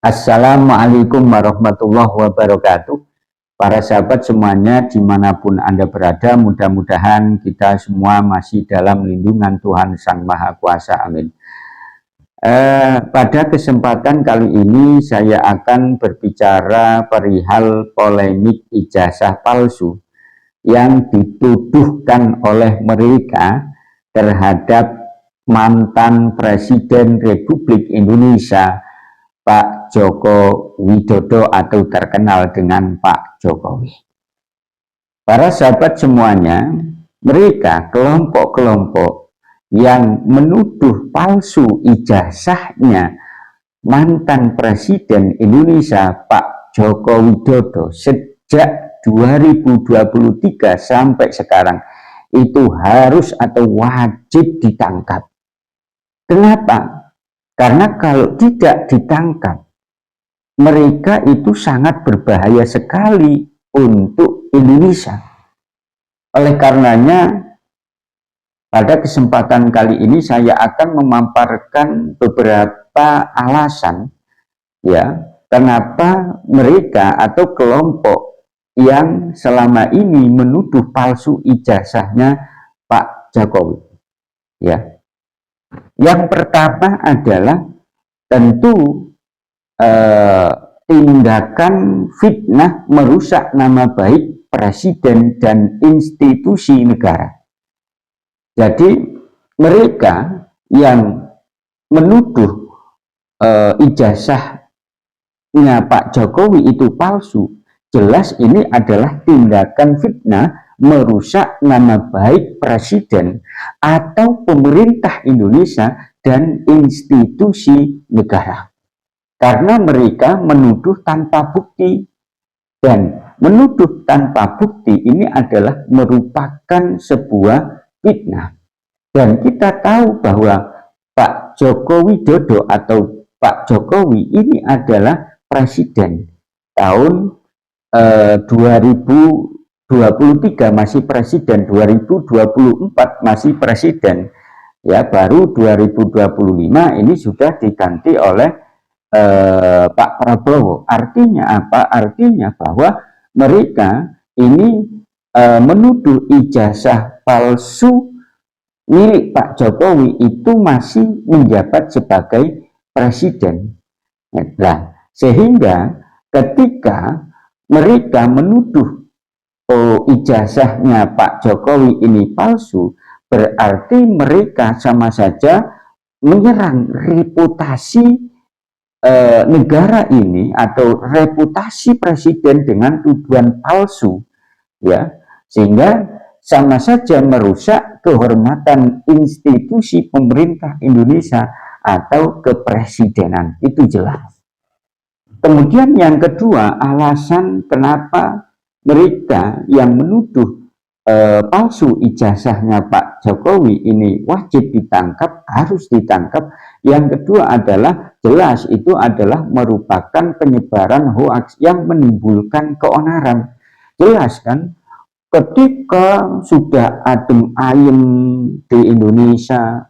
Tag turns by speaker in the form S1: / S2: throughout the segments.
S1: Assalamualaikum warahmatullahi wabarakatuh. Para sahabat semuanya dimanapun Anda berada, mudah-mudahan kita semua masih dalam lindungan Tuhan Sang Maha Kuasa. Amin. Pada kesempatan kali ini saya akan berbicara perihal polemik ijazah palsu yang dituduhkan oleh mereka terhadap mantan Presiden Republik Indonesia Pak Joko Widodo atau terkenal dengan Pak Jokowi. Para sahabat semuanya, mereka kelompok-kelompok yang menuduh palsu ijazahnya mantan Presiden Indonesia Pak Joko Widodo sejak 2023 sampai sekarang itu harus atau wajib ditangkap. Kenapa? Karena kalau tidak ditangkap, mereka itu sangat berbahaya sekali untuk Indonesia. Oleh karenanya, pada kesempatan kali ini saya akan memaparkan beberapa alasan ya, kenapa mereka atau kelompok yang selama ini menuduh palsu ijazahnya Pak Jokowi. Ya. Yang pertama adalah tentu tindakan fitnah merusak nama baik presiden dan institusi negara. Jadi mereka yang menuduh ijazahnya Pak Jokowi itu palsu, jelas ini adalah tindakan fitnah merusak nama baik presiden atau pemerintah Indonesia dan institusi negara. Karena mereka menuduh tanpa bukti, dan menuduh tanpa bukti ini adalah merupakan sebuah fitnah. Dan kita tahu bahwa Pak Joko Widodo atau Pak Jokowi ini adalah presiden tahun 2023 masih presiden, 2024 masih presiden, ya, baru 2025 ini sudah diganti oleh Pak Prabowo. Artinya apa? Artinya bahwa mereka ini menuduh ijazah palsu milik Pak Jokowi itu masih menjabat sebagai presiden. Nah, sehingga ketika mereka menuduh ijazahnya Pak Jokowi ini palsu, berarti mereka sama saja menyerang reputasi negara ini atau reputasi presiden dengan tuduhan palsu, ya, sehingga sama saja merusak kehormatan institusi pemerintah Indonesia atau kepresidenan, itu jelas. Kemudian yang kedua, alasan kenapa mereka yang menuduh palsu ijazahnya Pak Jokowi ini wajib ditangkap, harus ditangkap. Yang kedua adalah jelas itu adalah merupakan penyebaran hoaks yang menimbulkan keonaran. Jelas kan, ketika sudah adem ayem di Indonesia,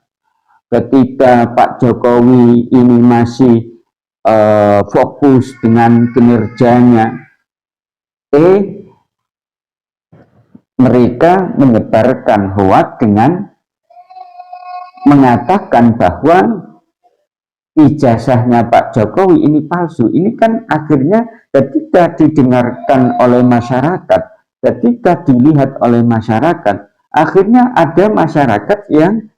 S1: ketika Pak Jokowi ini masih fokus dengan kinerjanya, mereka menyebarkan hoaks dengan mengatakan bahwa ijazahnya Pak Jokowi ini palsu. Ini kan akhirnya ketika didengarkan oleh masyarakat, ketika dilihat oleh masyarakat, akhirnya ada masyarakat yang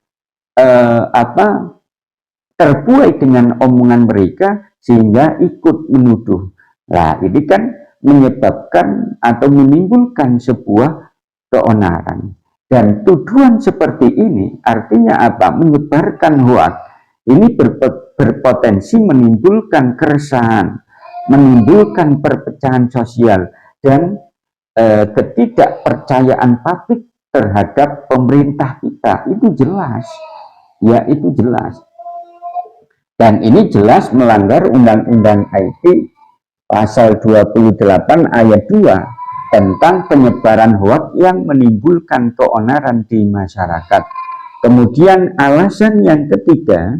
S1: terbuai dengan omongan mereka sehingga ikut menuduh. Nah, ini kan menyebabkan atau menimbulkan sebuah keonaran. Dan tuduhan seperti ini artinya apa? Menyebarkan hoaks. Ini berpotensi menimbulkan keresahan, menimbulkan perpecahan sosial, dan ketidakpercayaan publik terhadap pemerintah kita. Itu jelas, ya, itu jelas. Dan ini jelas melanggar Undang-Undang IT pasal 28 ayat 2 tentang penyebaran hoaks yang menimbulkan keonaran di masyarakat. Kemudian alasan yang ketiga,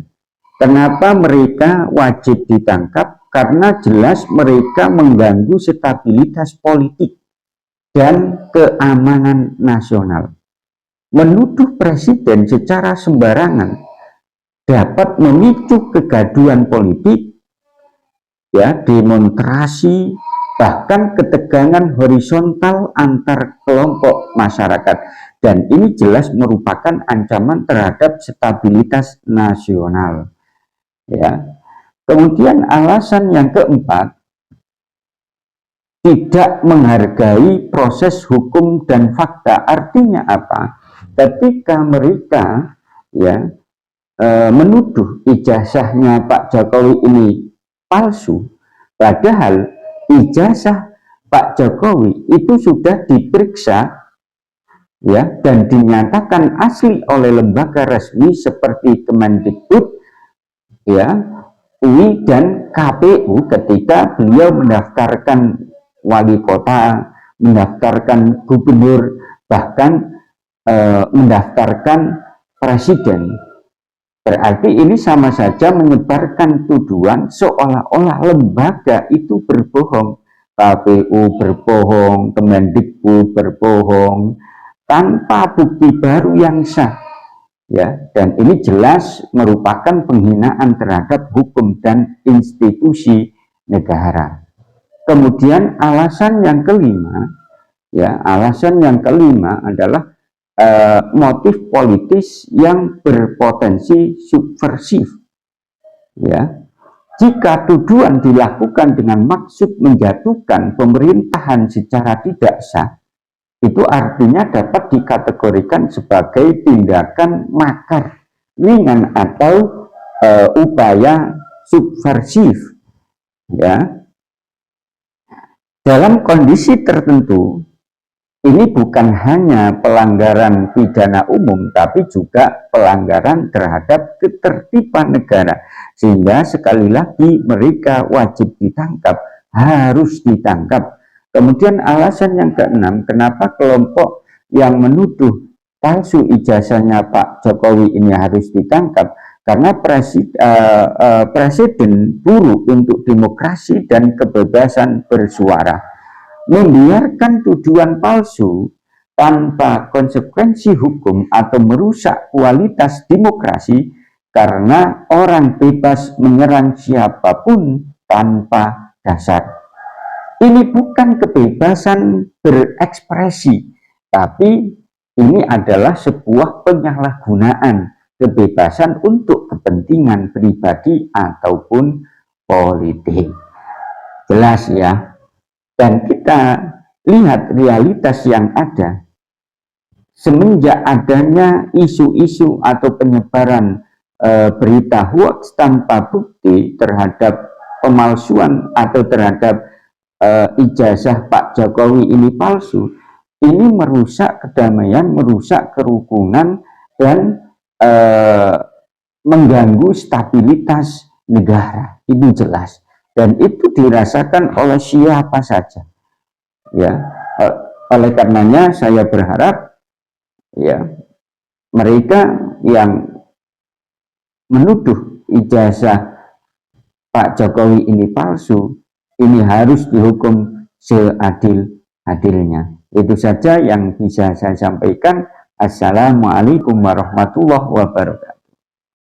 S1: kenapa mereka wajib ditangkap? karena jelas mereka mengganggu stabilitas politik dan keamanan nasional. Menuduh presiden secara sembarangan dapat memicu kegaduhan politik, ya, demonstrasi, bahkan ketegangan horizontal antar kelompok masyarakat, dan ini jelas merupakan ancaman terhadap stabilitas nasional, ya. Kemudian alasan yang keempat, tidak menghargai proses hukum dan fakta. Artinya apa? Ketika mereka, ya, menuduh ijazahnya Pak Jokowi ini palsu, padahal ijazah Pak Jokowi itu sudah diperiksa, ya, dan dinyatakan asli oleh lembaga resmi seperti Kemendikbud, ya, UI dan KPU ketika beliau mendaftarkan wali kota, mendaftarkan gubernur, bahkan mendaftarkan presiden. Berarti ini sama saja menyebarkan tuduhan seolah-olah lembaga itu berbohong. KPU berbohong, Kemendikbud berbohong, tanpa bukti baru yang sah, ya. Dan ini jelas merupakan penghinaan terhadap hukum dan institusi negara. Kemudian alasan yang kelima, ya, alasan yang kelima adalah motif politis yang berpotensi subversif, ya. Jika tuduhan dilakukan dengan maksud menjatuhkan pemerintahan secara tidak sah, itu artinya dapat dikategorikan sebagai tindakan makar ringan atau upaya subversif, ya. Dalam kondisi tertentu, ini bukan hanya pelanggaran pidana umum, tapi juga pelanggaran terhadap ketertiban negara. Sehingga sekali lagi mereka wajib ditangkap, harus ditangkap. Kemudian alasan yang keenam, kenapa kelompok yang menuduh palsu ijazahnya Pak Jokowi ini harus ditangkap? Karena presiden buruk untuk demokrasi dan kebebasan bersuara. Membiarkan tuduhan palsu tanpa konsekuensi hukum atau merusak kualitas demokrasi karena orang bebas menyerang siapapun tanpa dasar. Ini bukan kebebasan berekspresi, tapi ini adalah sebuah penyalahgunaan kebebasan untuk kepentingan pribadi ataupun politik. Jelas ya. Dan kita lihat realitas yang ada semenjak adanya isu-isu atau penyebaran berita hoax tanpa bukti terhadap pemalsuan atau terhadap ijazah Pak Jokowi ini palsu. Ini merusak kedamaian, merusak kerukunan, dan mengganggu stabilitas negara. Itu jelas. Dan itu dirasakan oleh siapa saja, ya. Oleh karenanya saya berharap, ya, mereka yang menuduh ijazah Pak Jokowi ini palsu, ini harus dihukum seadil-adilnya. Itu saja yang bisa saya sampaikan. Assalamualaikum warahmatullahi wabarakatuh.